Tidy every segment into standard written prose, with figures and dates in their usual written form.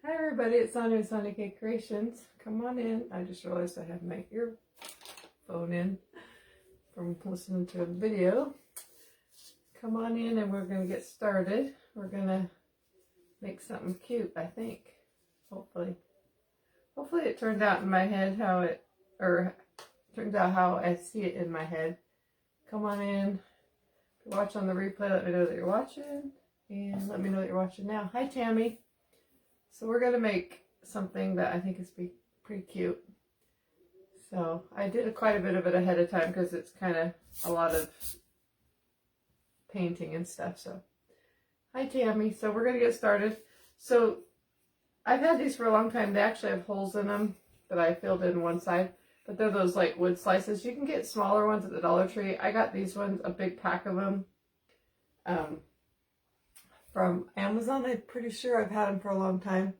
Hi everybody, it's Sonia with Sonia K Creations. Come on in. I just realized I had my earphone in from listening to a video. Come on in and we're going to get started. We're going to make something cute, I think. Hopefully. Hopefully it turned out in my head turns out how I see it in my head. Come on in. If you watch on the replay, let me know that you're watching. And let me know that you're watching now. Hi Tammy. So we're going to make something that I think is pretty cute. So I did quite a bit of it ahead of time because it's kind of a lot of painting and stuff. So hi Tammy. So we're going to get started. So I've had these for a long time. They actually have holes in them that I filled in one side. But they're those like wood slices. You can get smaller ones at the Dollar Tree. I got these ones, a big pack of them. From Amazon. I'm pretty sure I've had them for a long time.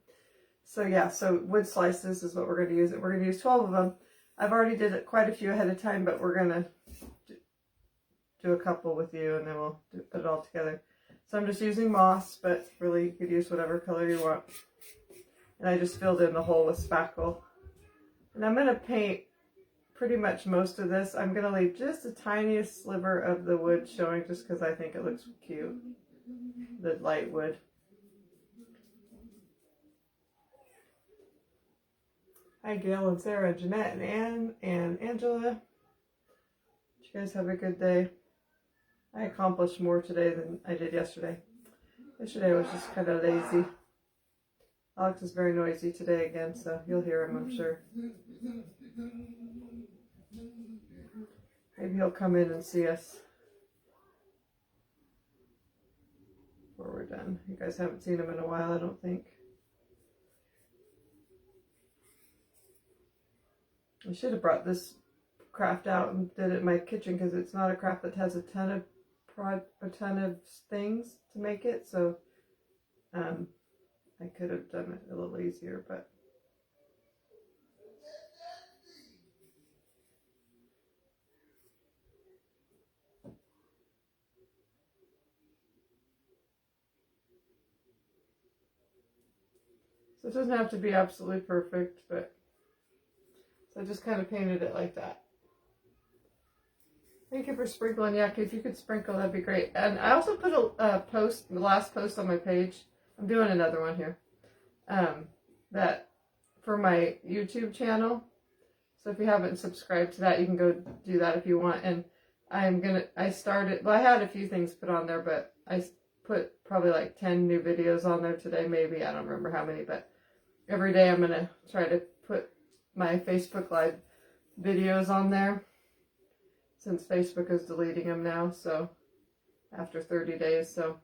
So yeah, so wood slices is what we're going to use. We're going to use 12 of them. I've already did it quite a few ahead of time, but we're going to do a couple with you and then we'll put it all together. So I'm just using moss, but really you could use whatever color you want. And I just filled in the hole with spackle. And I'm going to paint pretty much most of this. I'm going to leave just the tiniest sliver of the wood showing just because I think it looks cute. The light wood. Hi Gail and Sarah, Jeanette and Anne and Angela. Did you guys have a good day? I accomplished more today than I did yesterday. Yesterday I was just kind of lazy. Alex is very noisy today again, so you'll hear him, I'm sure. Maybe he'll come in and see us before we're done. You guys haven't seen him in a while, I don't think. I should have brought this craft out and did it in my kitchen because it's not a craft that has a ton of things to make it. So I could have done it a little easier, but so it doesn't have to be absolutely perfect, but so I just kind of painted it like that. Thank you for sprinkling. Yeah, if you could sprinkle, that'd be great. And I also put a post, the last post on my page. I'm doing another one here. That for my YouTube channel. So if you haven't subscribed to that, you can go do that if you want. And I had a few things put on there, but I put probably like 10 new videos on there today, maybe. I don't remember how many, but every day I'm going to try to put my Facebook Live videos on there since Facebook is deleting them now, so after 30 days. So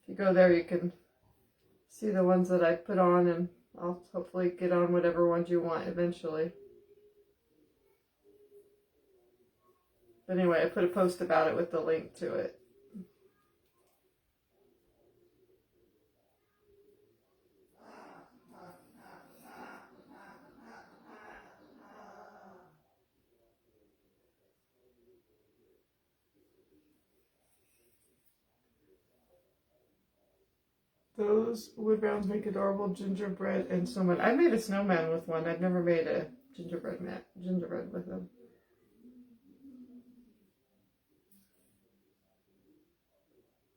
if you go there, you can see the ones that I put on, and I'll hopefully get on whatever ones you want eventually. But anyway, I put a post about it with the link to it. Those wood rounds make adorable gingerbread and snowman. I made a snowman with one. I've never made a gingerbread with them.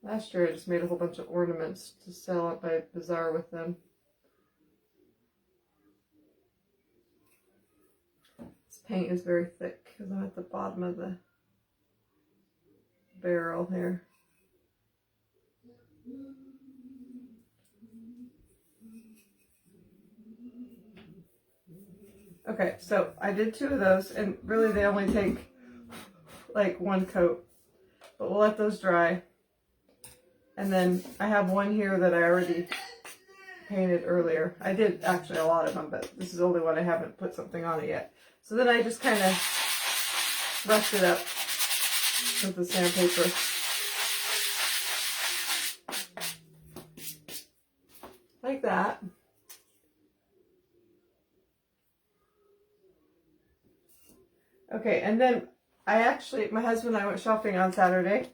Last year I just made a whole bunch of ornaments to sell at my bazaar with them. This paint is very thick because I'm at the bottom of the barrel here. Okay, so I did 2 of those, and really they only take like 1 coat, but we'll let those dry. And then I have one here that I already painted earlier. I did actually a lot of them, but this is the only one I haven't put something on it yet. So then I just kind of brushed it up with the sandpaper. Like that. Okay, and then my husband and I went shopping on Saturday,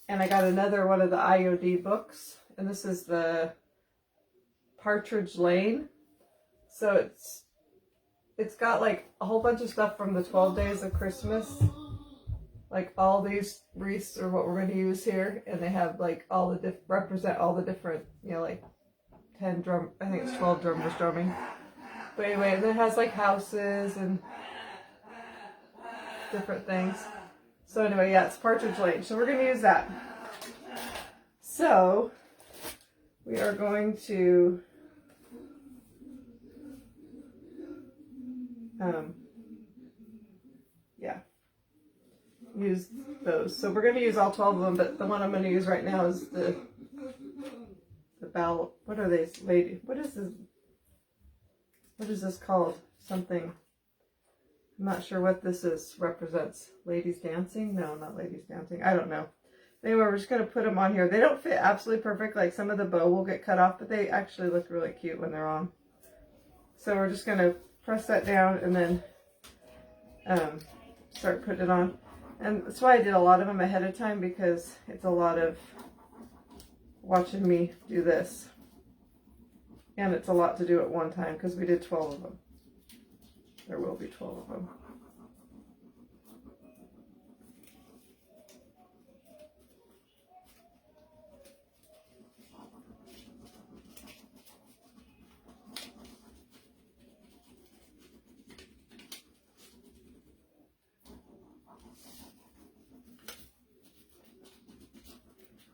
and I got another one of the IOD books, and this is the Partridge Lane. So it's got like a whole bunch of stuff from the 12 days of Christmas. Like all these wreaths are what we're going to use here, and they have like all the represent all the different, you know, like 10 drum, I think it's 12 drummers drumming. But anyway, and it has like houses and different things. So anyway, yeah, it's Partridge Lane. So we're going to use that. So we are going to use those. So we're going to use all 12 of them, but the one I'm going to use right now is the ballot. What are these, lady? What is this? What is this called? Something. I'm not sure what this is. Represents ladies dancing? No, not ladies dancing. I don't know. Anyway, we're just going to put them on here. They don't fit absolutely perfect. Like some of the bow will get cut off, but they actually look really cute when they're on. So we're just going to press that down and then start putting it on. And that's why I did a lot of them ahead of time, because it's a lot of watching me do this. And it's a lot to do at one time because we did 12 of them. There will be 12 of them.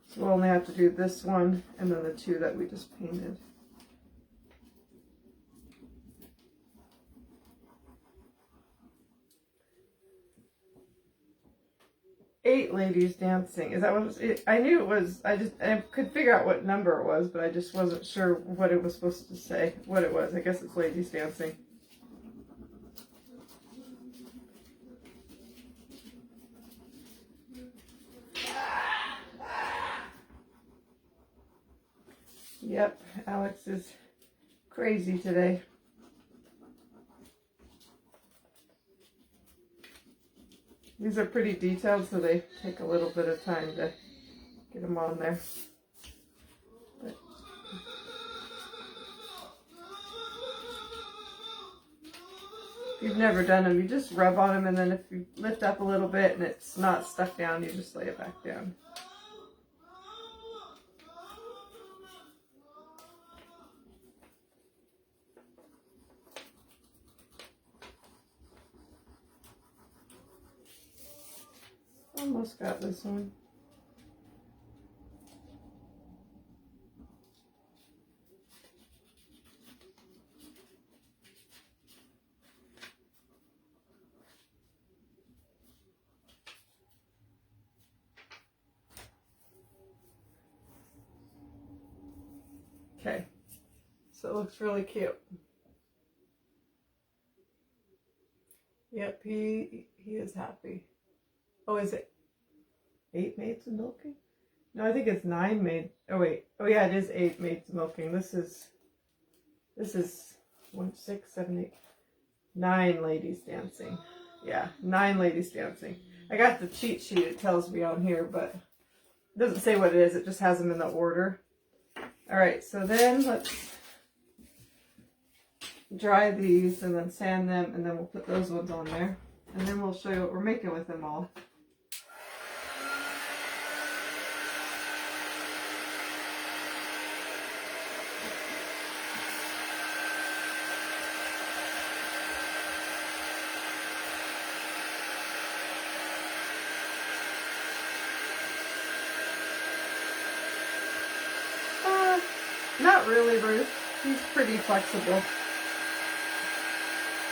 So we'll only have to do this one and then the two that we just painted. Eight ladies dancing. Is that what it was? I knew it was. I could figure out what number it was, but I just wasn't sure what it was supposed to say. What it was. I guess it's ladies dancing. Yep, Alex is crazy today. These are pretty detailed, so they take a little bit of time to get them on there. But if you've never done them, you just rub on them, and then if you lift up a little bit and it's not stuck down, you just lay it back down. Almost got this one. Okay, so it looks really cute. Yep, he is happy. Oh, is it 8 maids milking? No, I think it's 9 maids. Oh wait. Oh yeah, it is 8 maids milking. This is 1, 6, 7, 8, 9 ladies dancing. Yeah, 9 ladies dancing. I got the cheat sheet. It tells me on here, but it doesn't say what it is. It just has them in the order. All right. So then let's dry these and then sand them, and then we'll put those ones on there, and then we'll show you what we're making with them all. Not really, Ruth. He's pretty flexible.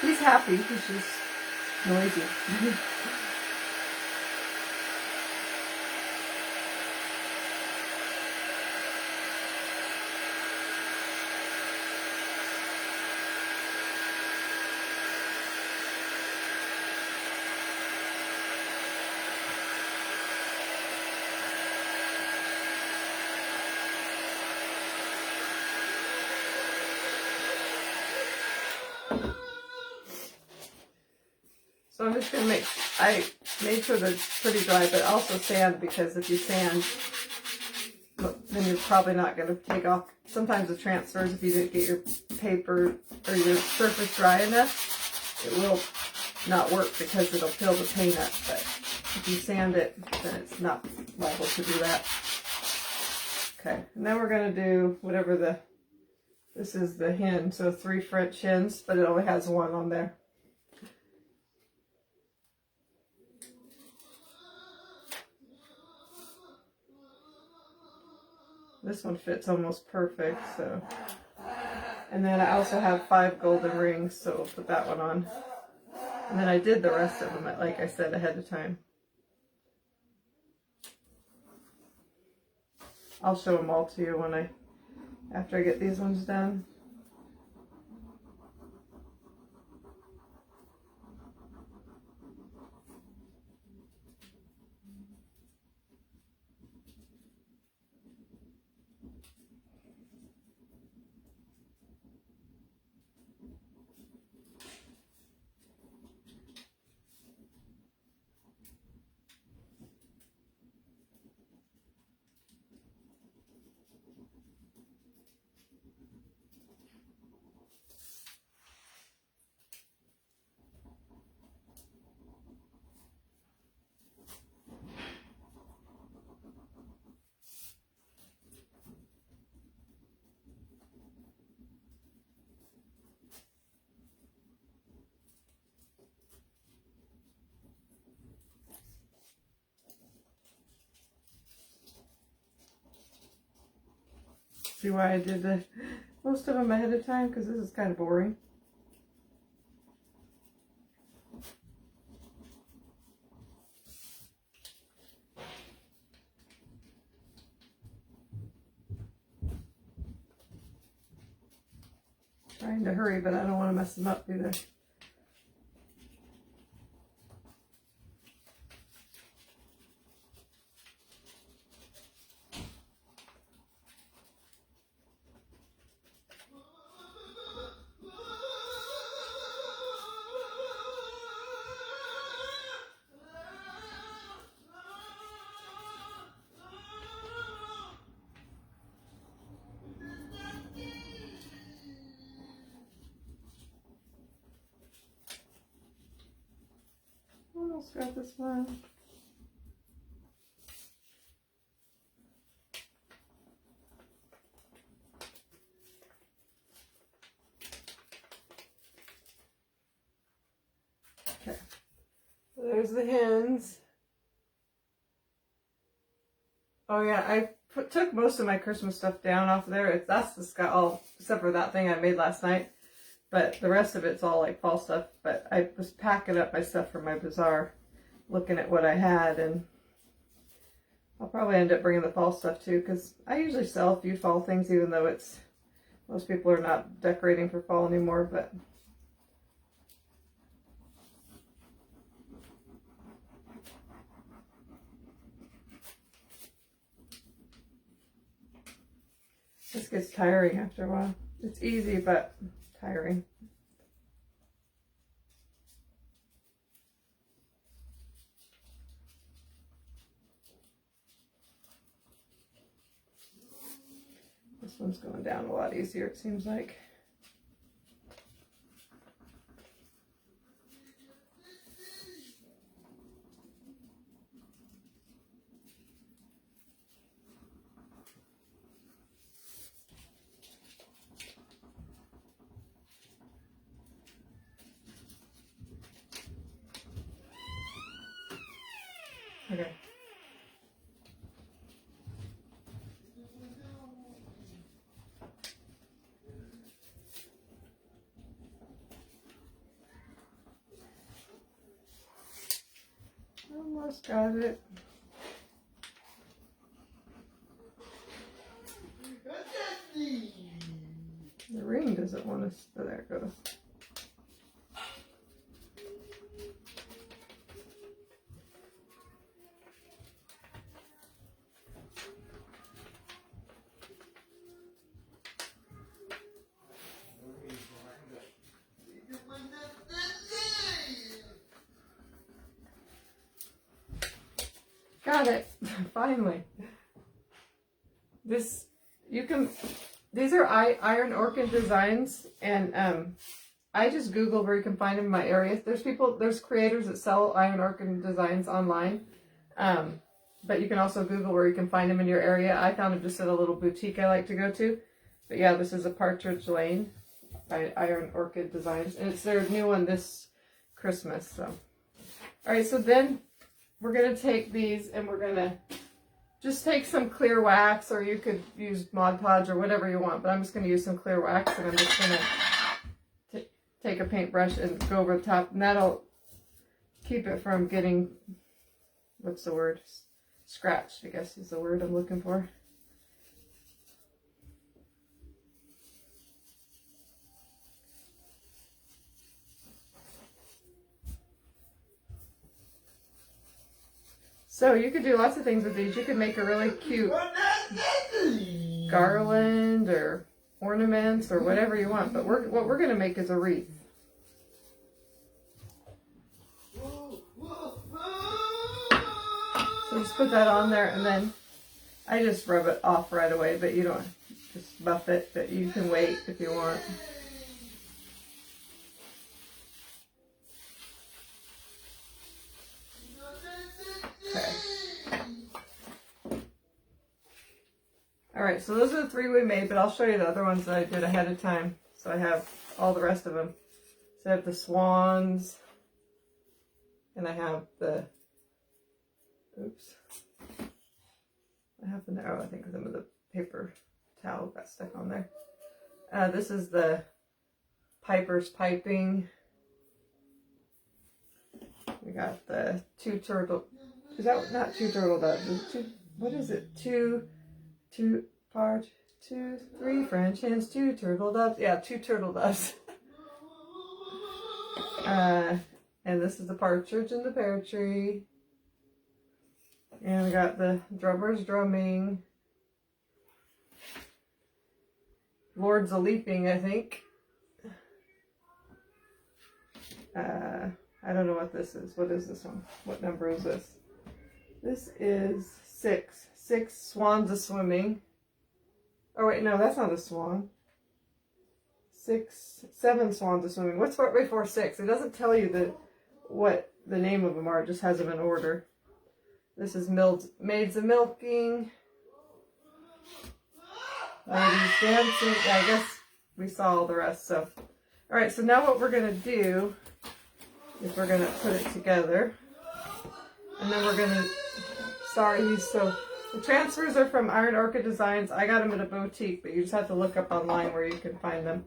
He's happy. He's just noisy. So I'm just going to I made sure that it's pretty dry, but also sand, because if you sand, look, then you're probably not going to take off. Sometimes the transfers, if you didn't get your paper or your surface dry enough, it will not work because it'll peel the paint up. But if you sand it, then it's not liable to do that. Okay, and then we're going to do whatever this is the hen, so 3 French hens, but it only has 1 on there. This one fits almost perfect, so. And then I also have 5 golden rings, so we'll put that one on. And then I did the rest of them, like I said, ahead of time. I'll show them all to you after I get these ones done. See why I did most of them ahead of time? Because this is kind of boring. Trying to hurry, but I don't want to mess them up either. Almost got this one. Okay, so there's the hens. Oh yeah, I took most of my Christmas stuff down off of there. That's the sky, all except for that thing I made last night. But the rest of it's all like fall stuff. But I was packing up my stuff for my bazaar, looking at what I had, and I'll probably end up bringing the fall stuff too, because I usually sell a few fall things, even though most people are not decorating for fall anymore. But this gets tiring after a while. It's easy, but tiring. This one's going down a lot easier, it seems like. Okay. Almost got it. The ring doesn't want us. Oh, there it goes. Got it. Finally. This, you can, these are iron orchid designs, and I just Googled where you can find them in my area. There's creators that sell iron orchid designs online. But you can also Google where you can find them in your area. I found them just at a little boutique I like to go to. But yeah, this is a Partridge Lane by Iron Orchid Designs. And it's their new one this Christmas. So, alright, so then we're going to take these and we're going to just take some clear wax, or you could use Mod Podge or whatever you want. But I'm just going to use some clear wax, and I'm just going to take a paintbrush and go over the top. And that'll keep it from getting, what's the word? Scratched, I guess is the word I'm looking for. So you could do lots of things with these. You could make a really cute garland or ornaments or whatever you want. But what we're going to make is a wreath. So just put that on there, and then I just rub it off right away, but you don't just buff it, but you can wait if you want. Okay. Alright, so those are the 3 we made, but I'll show you the other ones that I did ahead of time. So I have all the rest of them. So I have the swans, and I have the, oops. What happened there? Oh, I think some of the paper towel got stuck on there. This is the Piper's Piping. We got the 2 turtle. Is that not 2 turtle doves? What is it? 2 French hens, 2 turtle doves. Yeah, 2 turtle doves. And this is the partridge in the pear tree. And we got the drummers drumming. Lords a leaping, I think. I don't know what this is. What is this one? What number is this? This is 6. 6 swans a swimming. Oh wait, no, that's not a swan. 7 swans a swimming. What's right before 6? It doesn't tell you what the name of them are. It just has them in order. This is Maids a Milking. Ladies Dancing. Yeah, I guess we saw all the rest. So, alright, so now what we're going to do is we're going to put it together. And then we're going to, so the transfers are from Iron Orchid Designs. I got them at a boutique, but you just have to look up online where you can find them.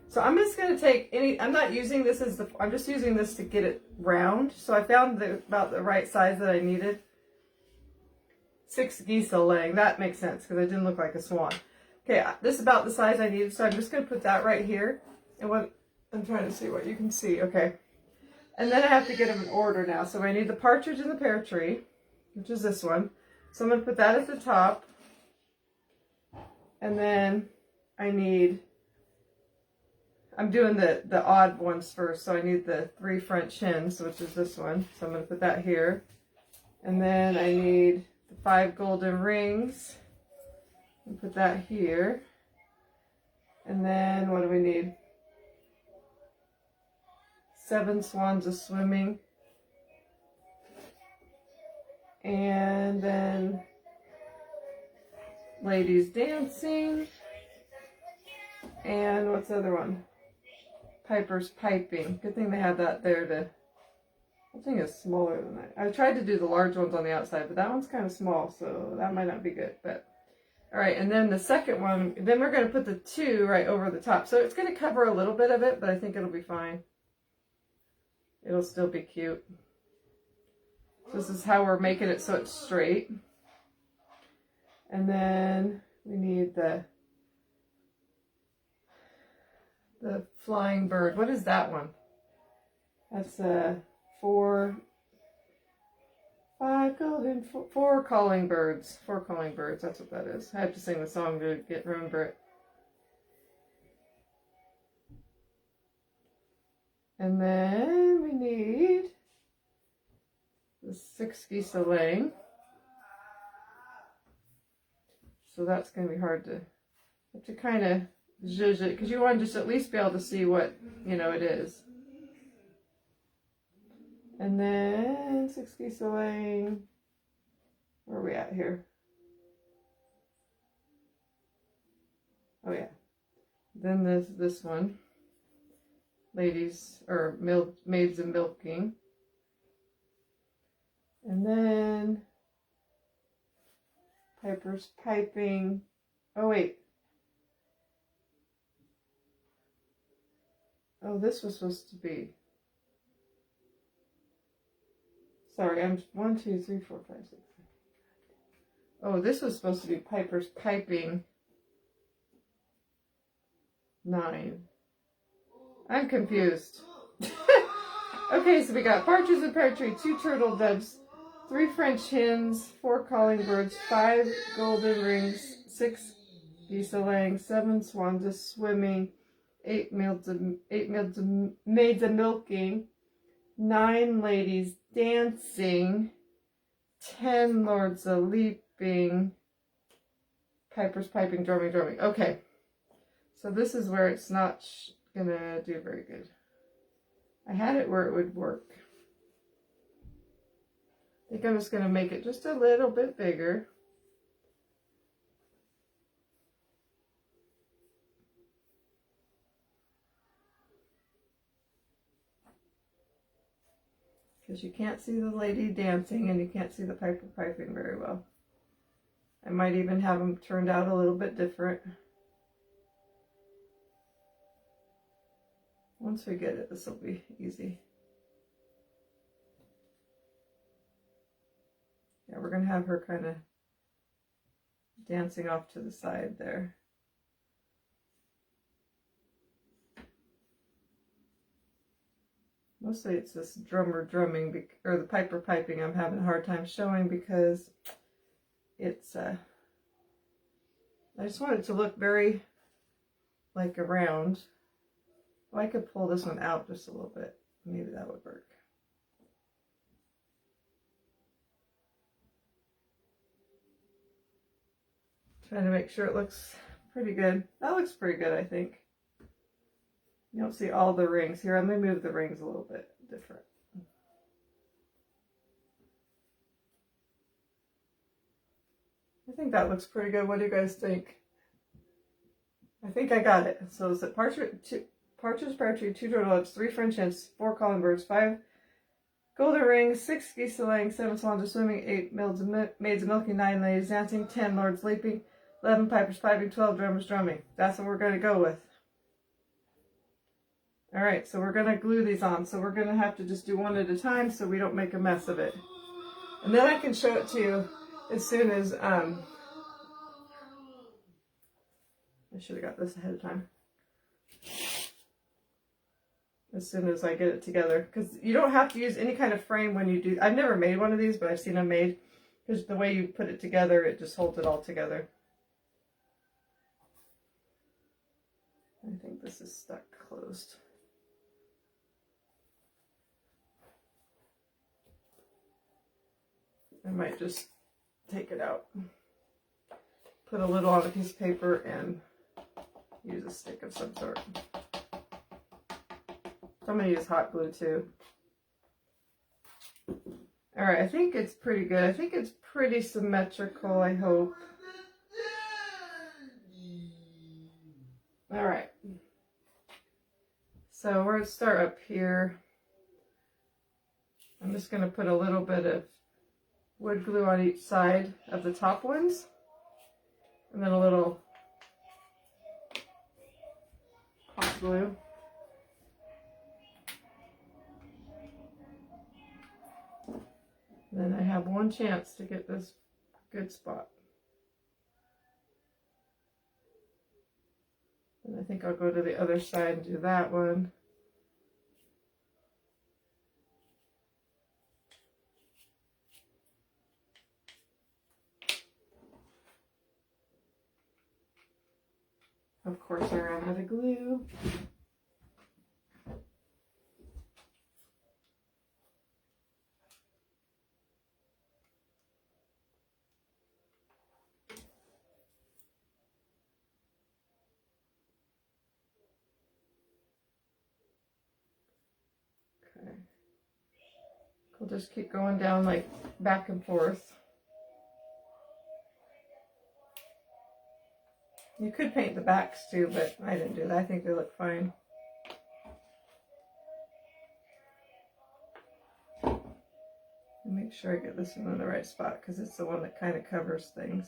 So I'm just going to take I'm not using this I'm just using this to get it round. So I found about the right size that I needed. 6 geese a laying. That makes sense because it didn't look like a swan. Okay, this is about the size I needed, so I'm just going to put that right here. And I'm trying to see what you can see. Okay. And then I have to get them in order now. So I need the partridge in the pear tree, which is this one. So I'm going to put that at the top. And then I'm doing the odd ones first. So I need the 3 French hens, which is this one. So I'm going to put that here. And then I need the 5 golden rings. And put that here. And then what do we need? 7 swans a swimming. And then ladies dancing. And what's the other one? Piper's Piping. Good thing they have that there to... I think it's smaller than that. I tried to do the large ones on the outside, but that one's kind of small, so that might not be good. But alright, and then the second one, then we're going to put the 2 right over the top. So it's going to cover a little bit of it, but I think it'll be fine. It'll still be cute. So this is how we're making it so it's straight. And then we need the flying bird. What is that one? That's 4 calling birds. 4 calling birds. That's what that is. I have to sing the song to remember it. And then we need the 6 geese a laying. So that's going to be hard to kind of zhuzh it, because you want to just at least be able to see what, you know, it is. And then 6 geese a laying. Where are we at here? Oh yeah. Then this one. Ladies, or maids of milking. And then Piper's piping. Oh wait. Oh, this was supposed to be. Sorry, I'm 1, 2, 3, 4, 5, 6. Oh, this was supposed to be Piper's piping 9. I'm confused. Okay, so we got partridge in pear tree, 2 turtle doves, 3 French hens, 4 calling birds, 5 golden rings, 6 geese a laying, 7 swans a swimming, 8 maids of milking, 9 ladies dancing, 10 lords a leaping, Piper's piping, drumming. Okay, so this is where it's not gonna do very good. I had it where it would work. I think I'm just gonna make it just a little bit bigger. Because you can't see the lady dancing and you can't see the Piper piping very well. I might even have them turned out a little bit different. Once we get it, this will be easy. Yeah, we're going to have her kind of dancing off to the side there. Mostly it's this drummer drumming, or the Piper piping I'm having a hard time showing because it's, I just want it to look very like a round. Well, I could pull this one out just a little bit. Maybe that would work. Trying to make sure it looks pretty good. That looks pretty good, I think. You don't see all the rings. Here, I'm going to move the rings a little bit different. I think that looks pretty good. What do you guys think? I think I got it. So it's a partridge, pear tree, 2 turtle doves, 3 French hens, 4 calling birds, 5 golden rings, 6 geese a laying, 7 swans a swimming, 8 maids of milking, 9 ladies dancing, 10 lords leaping, 11 pipers piping, 12 drummers drumming. That's what we're going to go with. Alright, so we're going to glue these on. So we're going to have to just do one at a time so we don't make a mess of it. And then I can show it to you as soon as, I should have got this ahead of time. As soon as I get it together. Because you don't have to use any kind of frame when you do. I've never made one of these, but I've seen them made. Because the way you put it together, it just holds it all together. I think this is stuck closed. I might just take it out. Put a little on a piece of paper and use a stick of some sort. I'm going to use hot glue too. Alright, I think it's pretty good. I think it's pretty symmetrical, I hope. Alright. So we're going to start up here. I'm just going to put a little bit of wood glue on each side of the top ones. And then a little hot glue. Then I have one chance to get this good spot. And I think I'll go to the other side and do that one. Of course, I ran out of glue. We'll just keep going down like back and forth. You could paint the backs too, but I didn't do that. I think they look fine. And make sure I get this one in the right spot because it's the one that kind of covers things.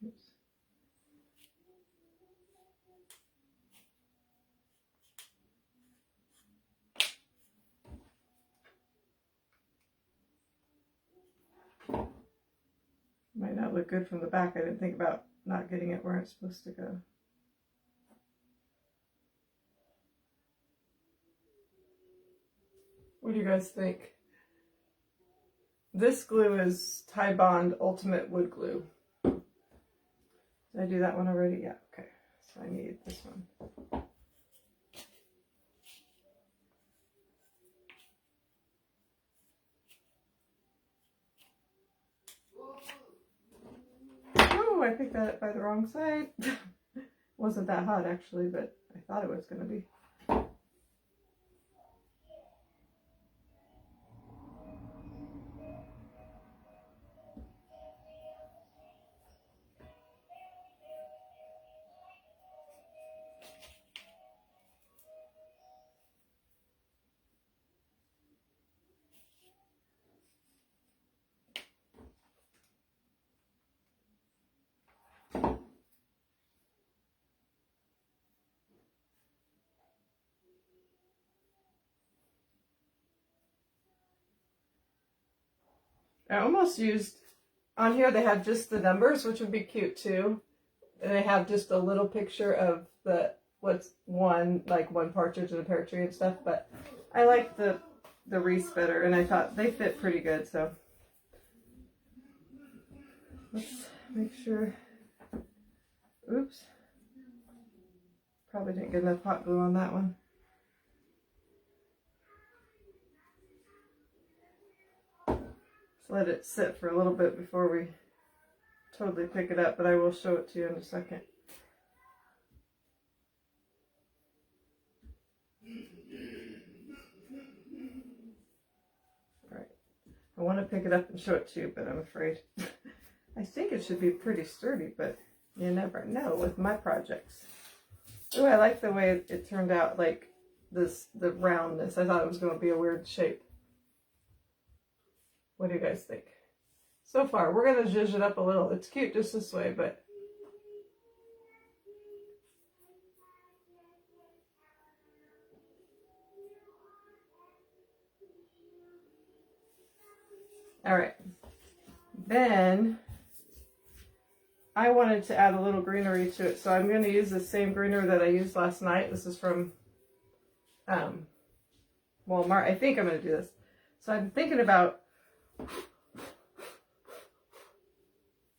Oops. Might not look good from the back. I didn't think about not getting it where it's supposed to go. What do you guys think? This glue is Tide Bond Ultimate Wood Glue. Did I do that one already? Yeah, okay. So I need this one. Oh, I picked that up by the wrong side. Wasn't that hot actually, but I thought it was going to be. I almost used, on here they have just the numbers, which would be cute too. And they have just a little picture of the, what's one, like one partridge and a pear tree and stuff. But I like the wreaths better, and I thought they fit pretty good, so. Let's make sure, oops. Probably didn't get enough hot glue on that one. Let it sit for a little bit before we totally pick it up, but I will show it to you in a second. All right, I want to pick it up and show it to you, but I'm afraid. I think it should be pretty sturdy, but you never know with my projects. Oh, I like the way it turned out, like this, the roundness. I thought it was going to be a weird shape. What do you guys think? So far, we're going to zhuzh it up a little. It's cute just this way, but... Alright. Then, I wanted to add a little greenery to it, so I'm going to use the same greenery that I used last night. This is from Walmart. I think I'm going to do this. So I'm thinking about... I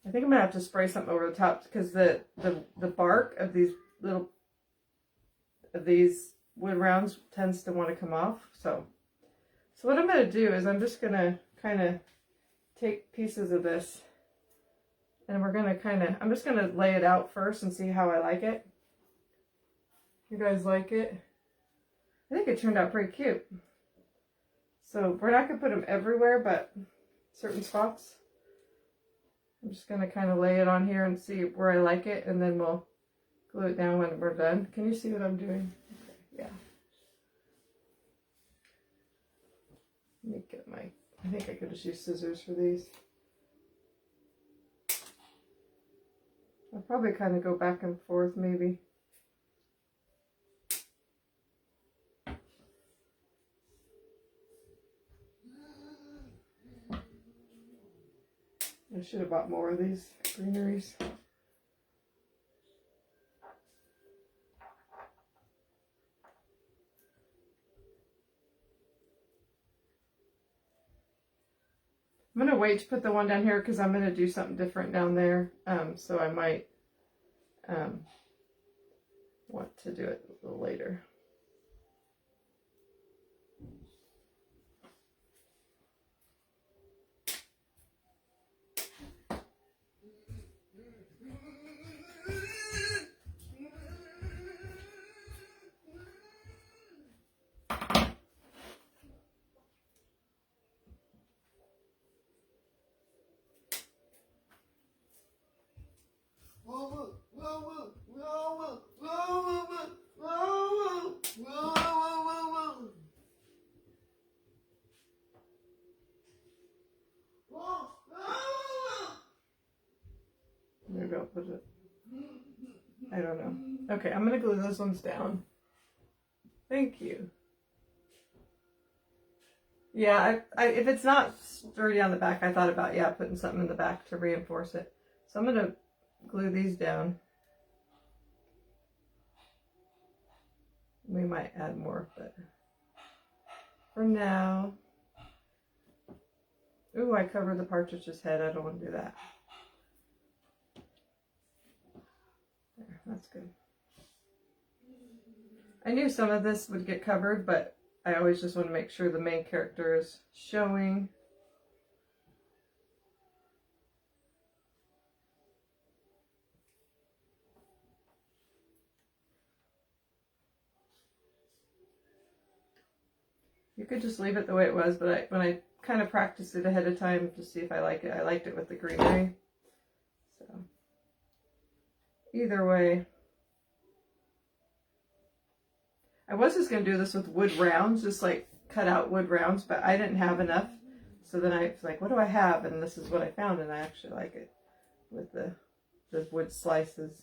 think I'm gonna have to spray something over the top because the bark of these wood rounds tends to want to come off. So what I'm gonna do is I'm just gonna kind of take pieces of this, and we're gonna I'm just gonna lay it out first and see how I like it. You guys like it? I think it turned out pretty cute. So we're not gonna put them everywhere, but certain spots. I'm just going to kind of lay it on here and see where I like it, and then we'll glue it down when we're done. Can you see what I'm doing? Okay, yeah. Let me get my, I think I could just use scissors for these. I'll probably kind of go back and forth maybe. I should have bought more of these greeneries. I'm going to wait to put the one down here because I'm going to do something different down there. So I might want to do it a little later. I'll put it. I don't know. Okay, I'm going to glue those ones down. Thank you. Yeah, if it's not sturdy on the back, I thought about, yeah, putting something in the back to reinforce it. So I'm going to glue these down. We might add more, but for now. Ooh, I covered the partridge's head. I don't want to do that. There, that's good. I knew some of this would get covered, but I always just want to make sure the main character is showing. You could just leave it the way it was, but when I kind of practiced it ahead of time to see if I like it, I liked it with the greenery. So either way, I was just going to do this with wood rounds, just like cut out wood rounds, but I didn't have enough. So then I was like, what do I have? And this is what I found, and I actually like it with the wood slices.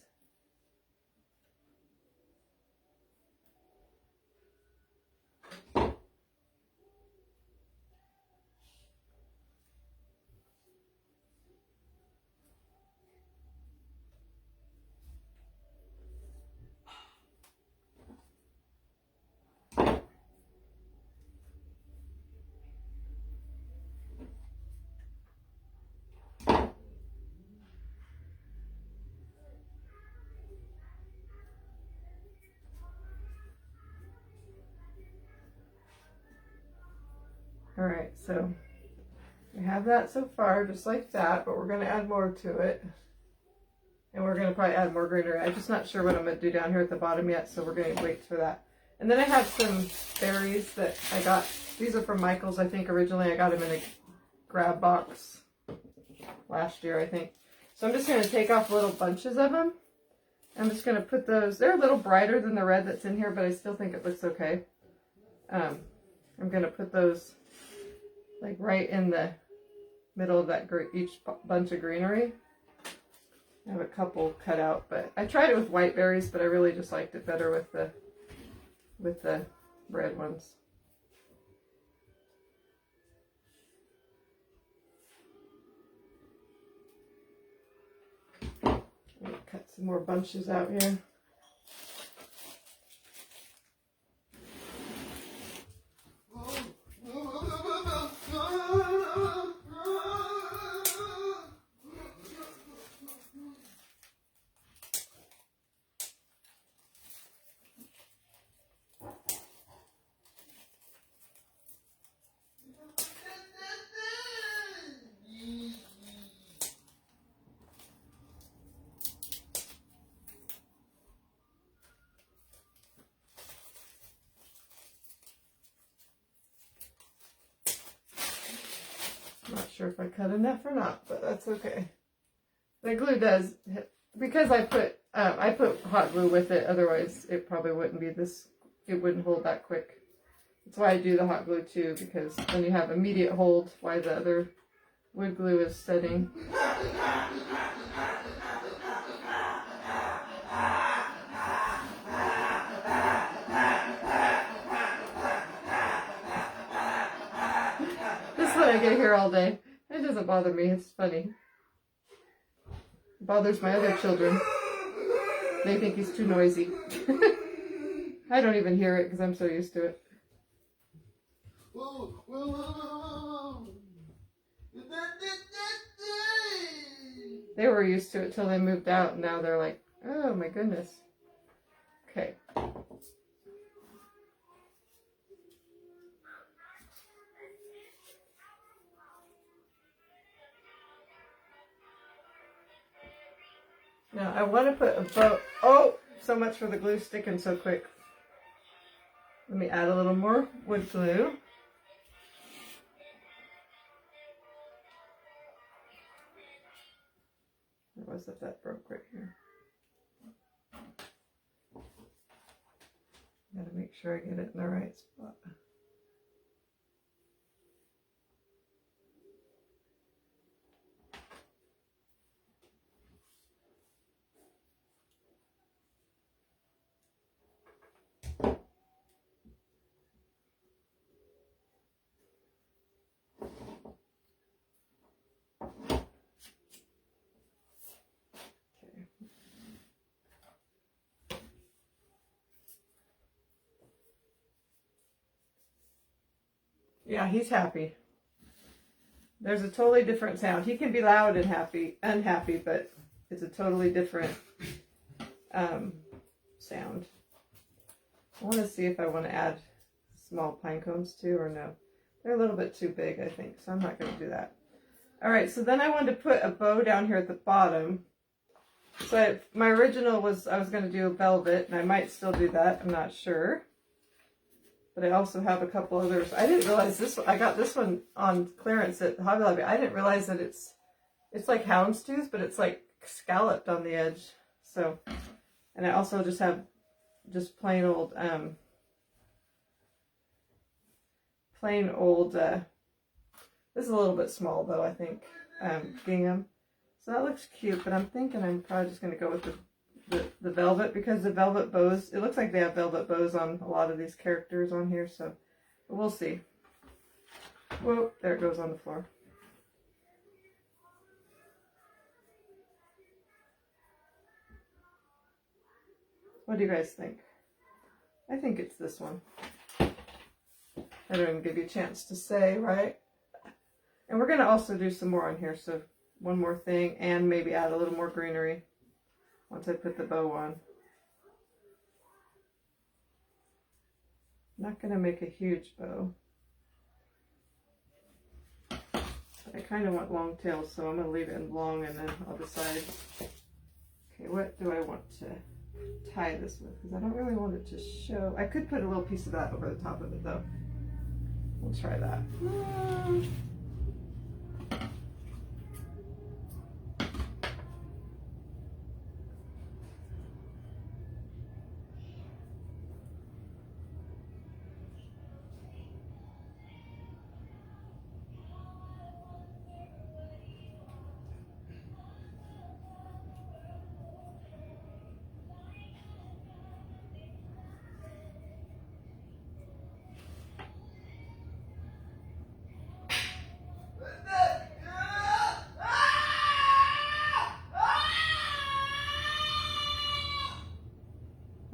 All right, so we have that so far, just like that, but we're going to add more to it. And we're going to probably add more greenery. I'm just not sure what I'm going to do down here at the bottom yet, so we're going to wait for that. And then I have some berries that I got. These are from Michael's, I think, originally. I got them in a grab box last year, I think. So I'm just going to take off little bunches of them. I'm just going to put those. They're a little brighter than the red that's in here, but I still think it looks okay. I'm going to put those like right in the middle of that each bunch of greenery. I have a couple cut out, but I tried it with white berries, but I really just liked it better with the red ones. I'm gonna cut some more bunches out here. Not sure if I cut enough or not, but that's okay. The glue does, because I put hot glue with it, otherwise it probably wouldn't be this, it wouldn't hold that quick. That's why I do the hot glue too, because then you have immediate hold while the other wood glue is setting. I get here all day. It doesn't bother me. It's funny. It bothers my other children. They think he's too noisy. I don't even hear it because I'm so used to it. They were used to it till they moved out, and now they're like, oh my goodness. Okay. Now I want to put a bow. Oh, so much for the glue sticking so quick. Let me add a little more wood glue. Where was it that broke right here? Gotta make sure I get it in the right spot. Yeah, he's happy. There's a totally different sound. He can be loud and unhappy, but it's a totally different sound. I want to see if I want to add small pine cones too or no. They're a little bit too big, I think, so I'm not going to do that. All right, so then I wanted to put a bow down here at the bottom. So my original was I was going to do a velvet, and I might still do that. I'm not sure. But I also have a couple others. I didn't realize this. I got this one on clearance at Hobby Lobby. I didn't realize that it's like houndstooth, but it's like scalloped on the edge. So, and I also just have just plain old this is a little bit small though, I think, gingham. So that looks cute, but I'm thinking I'm probably just going to go with the velvet, because the velvet bows, it looks like they have velvet bows on a lot of these characters on here, so but we'll see. Whoa, there it goes on the floor. What do you guys think? I think it's this one. I don't even give you a chance to say, right? And we're going to also do some more on here, so one more thing, and maybe add a little more greenery once I put the bow on. I'm not going to make a huge bow. But I kind of want long tails, so I'm going to leave it in long, and then I'll decide, okay, what do I want to tie this with? Because I don't really want it to show. I could put a little piece of that over the top of it, though. We'll try that.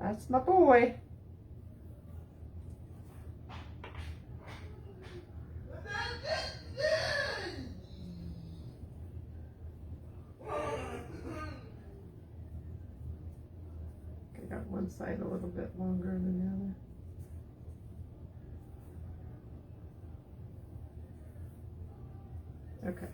That's my boy. I got one side a little bit longer than the other. Okay.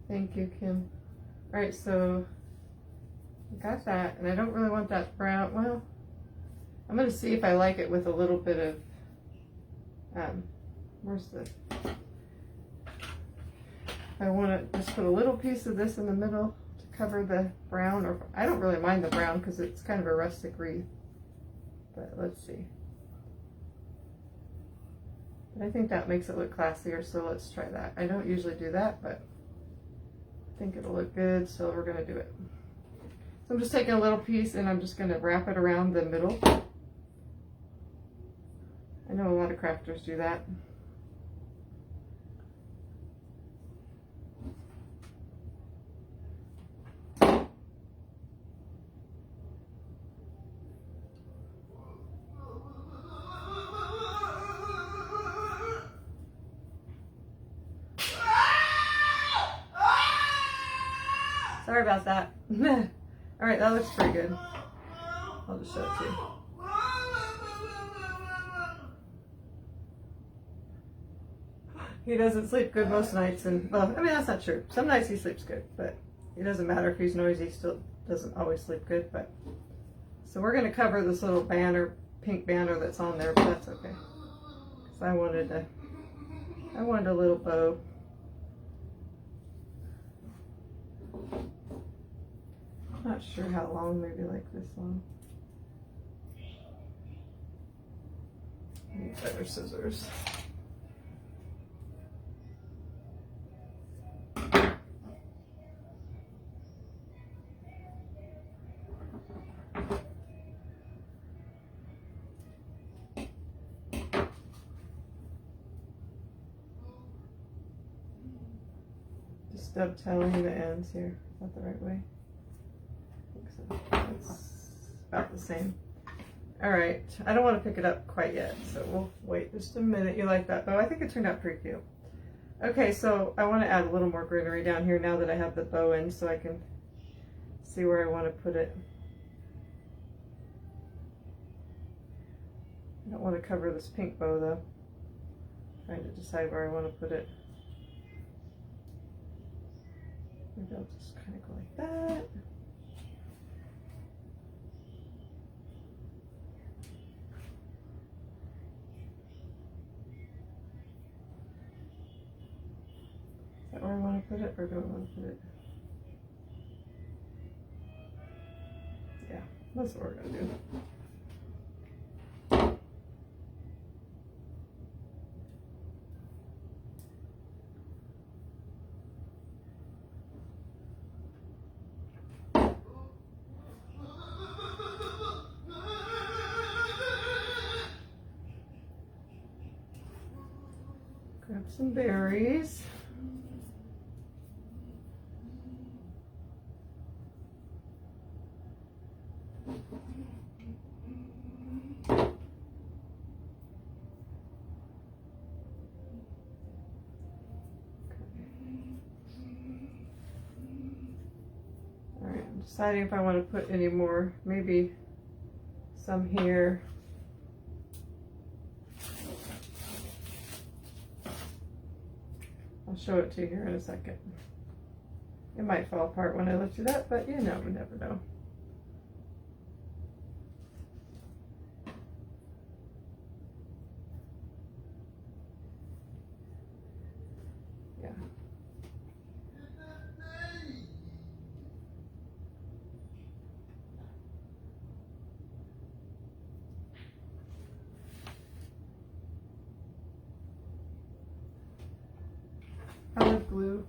Thank you, Kim. All right, so I got that, and I don't really want that brown. Well, I'm going to see if I like it with a little bit of, where's the, I want to just put a little piece of this in the middle to cover the brown, or I don't really mind the brown because it's kind of a rustic wreath, but let's see. But I think that makes it look classier, so let's try that. I don't usually do that, but I think it'll look good, so we're going to do it. So I'm just taking a little piece and I'm just going to wrap it around the middle. I know a lot of crafters do that. Sorry about that. All right, that looks pretty good. I'll just show it to you. He doesn't sleep good most nights, and well, I mean, that's not true. Some nights he sleeps good, but it doesn't matter if he's noisy, he still doesn't always sleep good. But so we're going to cover this little banner, pink banner that's on there, but that's okay. Because I wanted a little bow. Not sure how long, maybe like this long. Need better scissors. Just just dovetailing the ends here. Is that the right way? I think so. It's about the same. All right, I don't want to pick it up quite yet, so we'll wait just a minute. You like that bow? I think it turned out pretty cute. Okay, so I want to add a little more greenery down here now that I have the bow in, so I can see where I want to put it. I don't want to cover this pink bow though. I'm trying to decide where I want to put it. Maybe I'll just kind of go like that. Is that where I want to put it, or do I want to put it? Yeah, that's what we're going to do. Grab some berries. Alright, I'm deciding if I want to put any more, maybe some here. I'll show it to you here in a second. It might fall apart when I lift it up, but you never know. Yeah. Olive glue.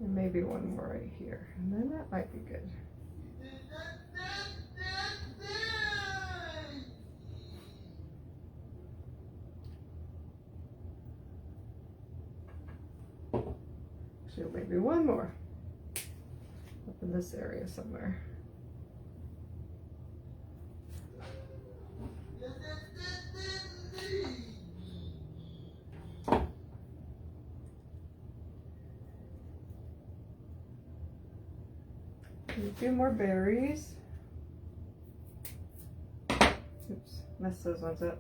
And maybe one more right here, and then that might be good. Actually, maybe one more up in this area somewhere. And a few more berries. Oops, messed those ones up.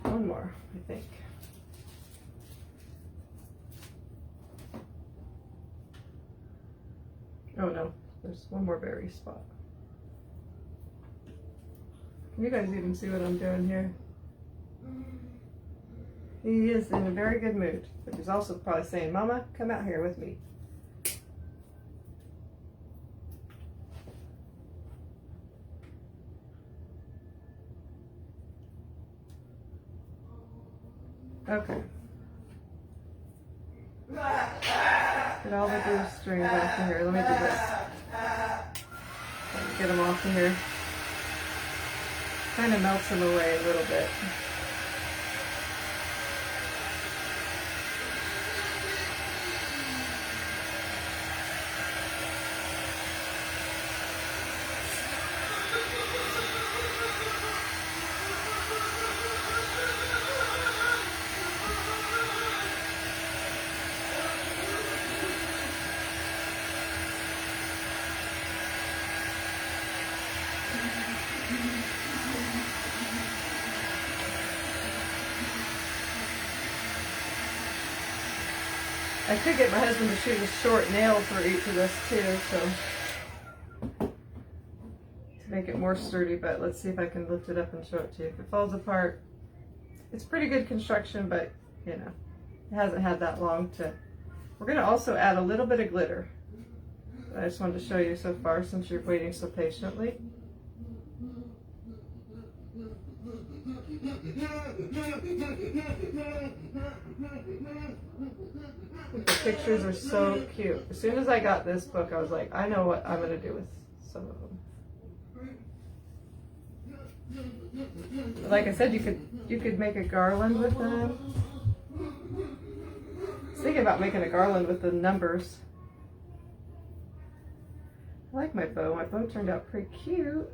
One more, I think. Oh no, there's one more berry spot. Can you guys even see what I'm doing here? He is in a very good mood, but he's also probably saying, Mama, come out here with me. Okay. Get all the glue strings off of here. Let me do this. Get them off of here. Kind of melts them away a little bit. I could get my husband to shoot a short nail for each of this too, so make it more sturdy, but let's see if I can lift it up and show it to you. If it falls apart, it's pretty good construction, but you know, it hasn't had that long to. We're going to also add a little bit of glitter. I just wanted to show you so far since you're waiting so patiently. The pictures are so cute. As soon as I got this book, I was like, I know what I'm going to do with some of them. Like I said, you could make a garland with them. I was thinking about making a garland with the numbers. I like my bow. My bow turned out pretty cute.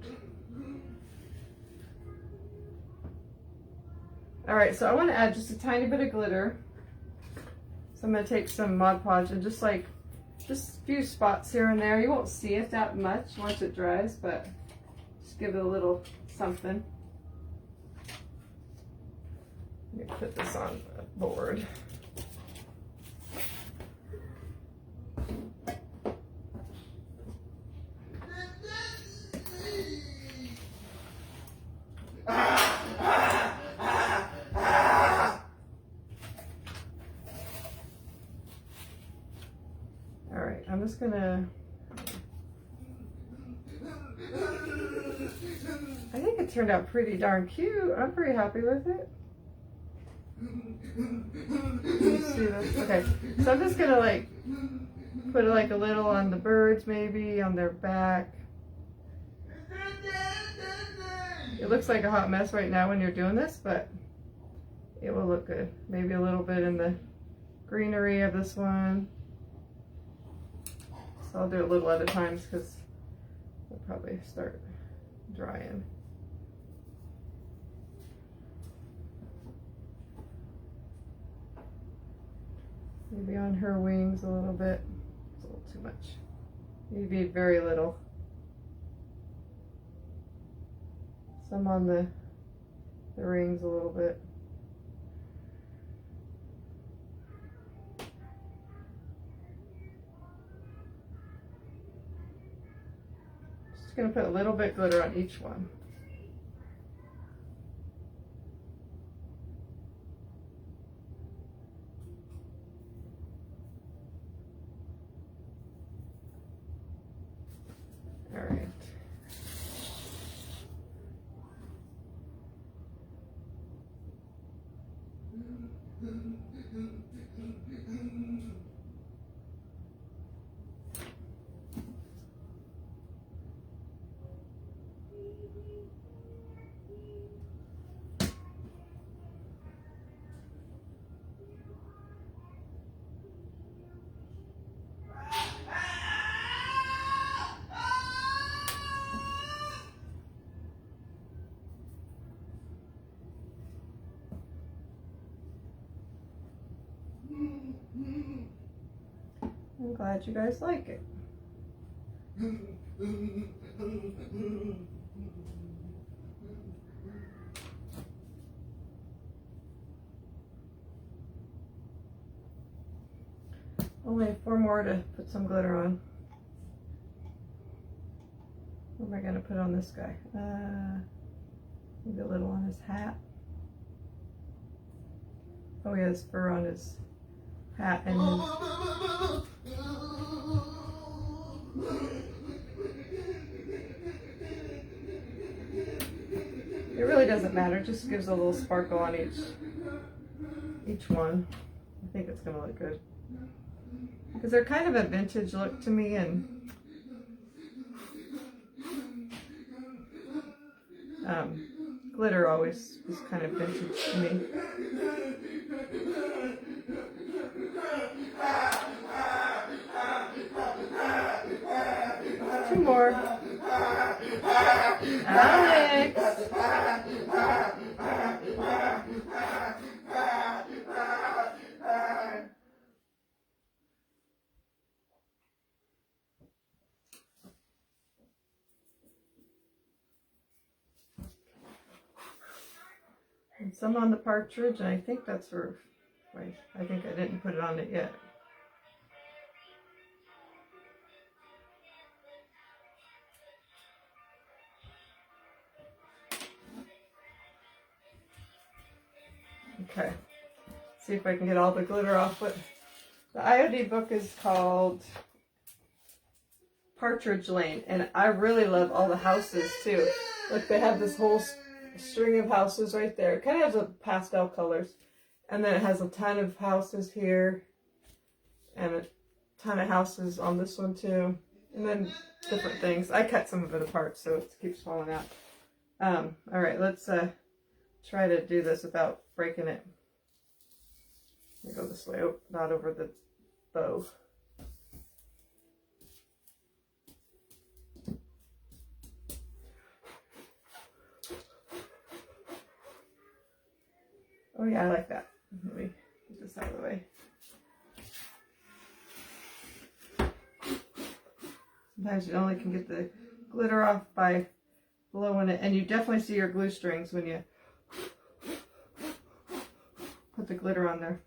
Alright, so I want to add just a tiny bit of glitter. So I'm going to take some Mod Podge and just a few spots here and there. You won't see it that much once it dries, but just give it a little something. Let me put this on the board. I'm just gonna, I think it turned out pretty darn cute. I'm pretty happy with it. Let's see this. Okay, so I'm just gonna like put like a little on the birds, maybe on their back. It looks like a hot mess right now when you're doing this, but it will look good. Maybe a little bit in the greenery of this one. So I'll do a little at a time because we'll probably start drying. Maybe on her wings a little bit. It's a little too much. Maybe very little. Some on the rings a little bit. Just going to put a little bit glitter on each one. All right. I'm glad you guys like it. Only 4 more to put some glitter on. What am I going to put on this guy? Maybe a little on his hat. Oh, he has fur on his hat and his... It really doesn't matter, it just gives a little sparkle on each one. I think it's going to look good. Because they're kind of a vintage look to me, and glitter always is kind of vintage to me. Two more. Alex! And some on the partridge, and I think that's for, wait, I think I didn't put it on it yet. Okay. See if I can get all the glitter off. But the IOD book is called Partridge Lane, and I really love all the houses too. Look, they have this whole string of houses right there. It kind of has a pastel colors, and then it has a ton of houses here, and a ton of houses on this one too, and then different things. I cut some of it apart, so it keeps falling out. All right, let's try to do this without breaking it. Let me go this way. Oh, not over the bow. Oh yeah, I like that. Let me get this out of the way. Sometimes you only can get the glitter off by blowing it, and you definitely see your glue strings when you put the glitter on there.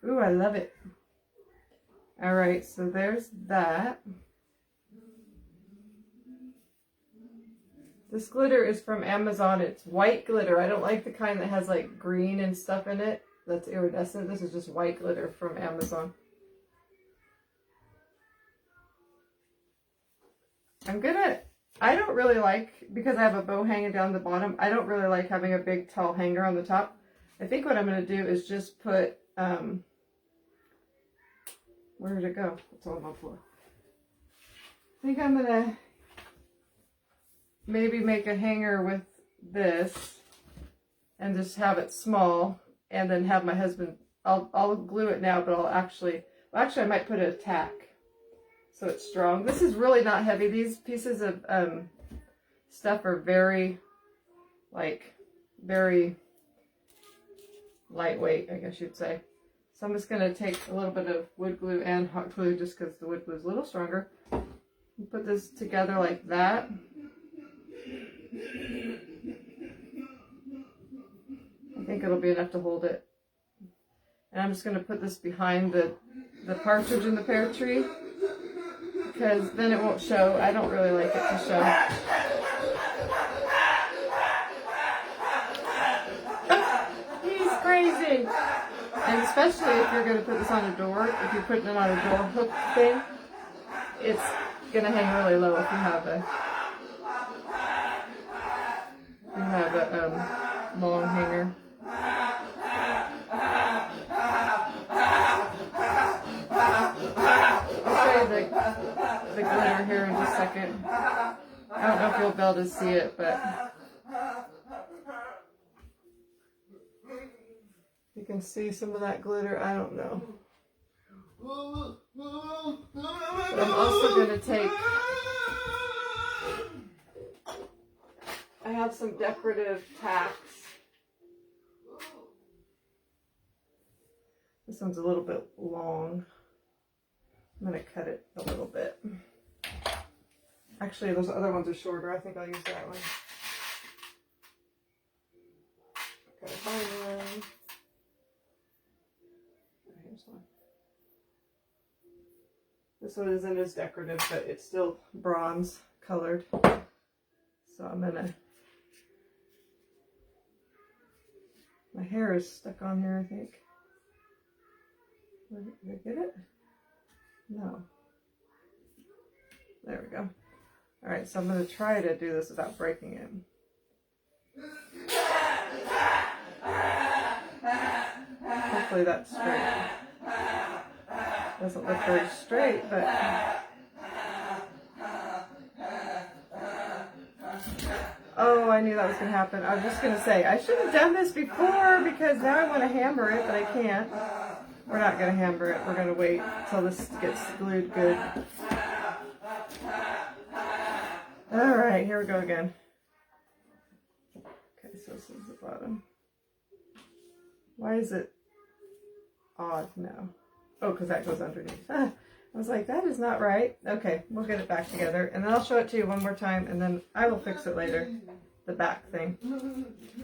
Ooh, I love it. All right, so there's that. This glitter is from Amazon. It's white glitter. I don't like the kind that has like green and stuff in it. That's iridescent. This is just white glitter from Amazon. I don't really like, because I have a bow hanging down the bottom, I don't really like having a big tall hanger on the top. I think what I'm going to do is just put, where did it go? It's on my floor. I think I'm going to maybe make a hanger with this and just have it small, and then have my husband, I'll glue it now, but I might put a tack so it's strong. This is really not heavy. These pieces of stuff are very lightweight, I guess you'd say. So I'm just going to take a little bit of wood glue and hot glue, just because the wood glue is a little stronger. Put this together like that. I think it'll be enough to hold it. And I'm just going to put this behind the partridge in the pear tree, because then it won't show. I don't really like it to show. He's crazy. And especially if you're going to put this on a door, if you're putting it on a door hook thing, it's going to hang really low if you have a long hanger. I'll show you the glitter here in just a second. I don't know if you'll be able to see it, but you can see some of that glitter. I don't know. But I'm also going to take, I have some decorative tacks. This one's a little bit long. I'm going to cut it a little bit. Actually, those other ones are shorter. I think I'll use that one. Gotta find one. Here's one. This one isn't as decorative, but it's still bronze colored. So I'm gonna, my hair is stuck on here, I think. Did I get it? No. There we go. All right, so I'm going to try to do this without breaking it. Hopefully that's straight. Doesn't look very straight, but... Oh, I knew that was going to happen. I was just going to say, I should have done this before, because now I want to hammer it, but I can't. We're not going to hammer it. We're going to wait until this gets glued good. All right, here we go again. Okay, so this is the bottom. Why is it odd now? Oh, because that goes underneath. I was like, that is not right. Okay, we'll get it back together, and then I'll show it to you one more time, and then I will fix it later, the back thing.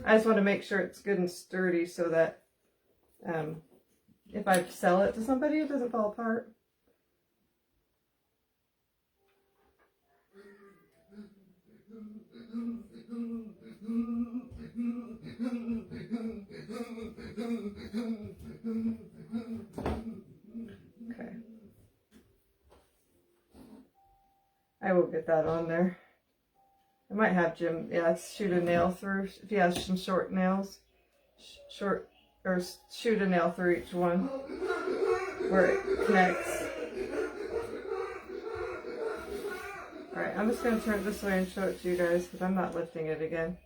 I just want to make sure it's good and sturdy so that if I sell it to somebody, it doesn't fall apart. that on there. I might have Jim, yeah, shoot a nail through, if he has some short nails. Or shoot a nail through each one where it connects. Alright, I'm just going to turn it this way and show it to you guys because I'm not lifting it again.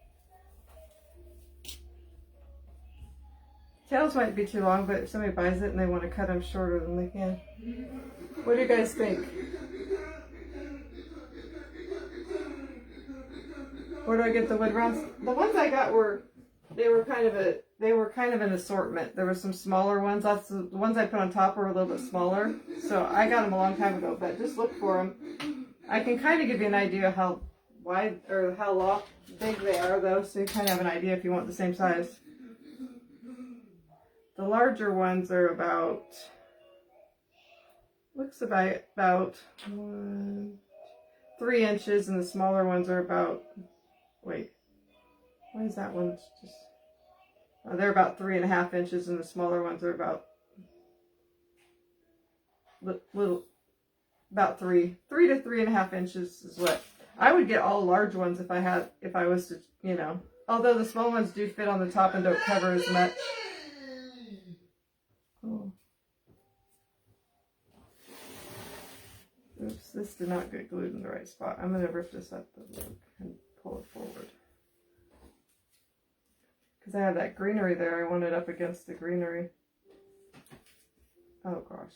Tails might be too long, but if somebody buys it and they want to cut them shorter, then they can. What do you guys think? Where do I get the wood rounds? The ones I got were kind of an assortment. There were some smaller ones. That's the ones I put on top were a little bit smaller. So I got them a long time ago, but just look for them. I can kind of give you an idea how wide or how long, big they are though, so you kind of have an idea if you want the same size. The larger ones are about, looks about 3 inches, and the smaller ones are about, wait, why is that one just, they're about 3.5 inches, and the smaller ones are about about 3 to 3.5 inches is what I would get. All large ones if I was to, you know, although the small ones do fit on the top and don't cover as much. Oh. Oops, this did not get glued in the right spot. I'm going to rip this up and pull it forward. Because I have that greenery there. I want it up against the greenery. Oh gosh.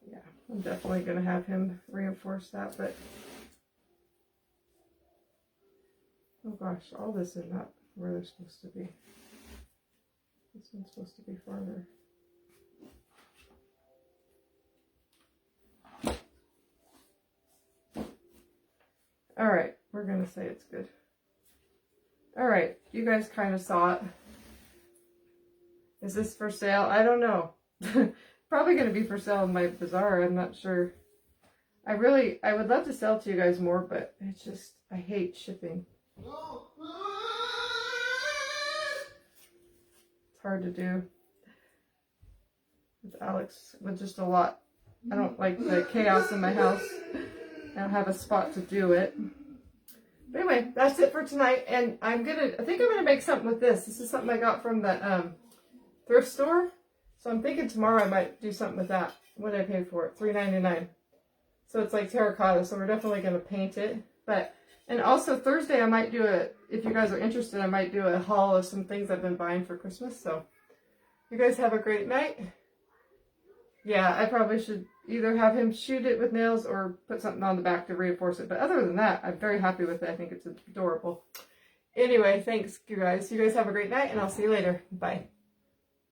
Yeah, I'm definitely going to have him reinforce that, but oh gosh, all this is not where they're supposed to be. This one's supposed to be farther. Alright, we're going to say it's good. Alright, you guys kind of saw it. Is this for sale? I don't know. Probably going to be for sale in my bazaar. I'm not sure. I would love to sell to you guys more, but it's just, I hate shipping. It's hard to do with Alex, with just a lot. I don't like the chaos in my house. I don't have a spot to do it. But anyway, that's it for tonight. And I think I'm gonna make something with this. This is something I got from the thrift store. So I'm thinking tomorrow I might do something with that. What did I pay for it? $3.99. So it's like terracotta. So we're definitely gonna paint it. And also Thursday I might do if you guys are interested, I might do a haul of some things I've been buying for Christmas. So you guys have a great night. Yeah, I probably should either have him shoot it with nails or put something on the back to reinforce it. But other than that, I'm very happy with it. I think it's adorable. Anyway, thanks, you guys. You guys have a great night, and I'll see you later. Bye.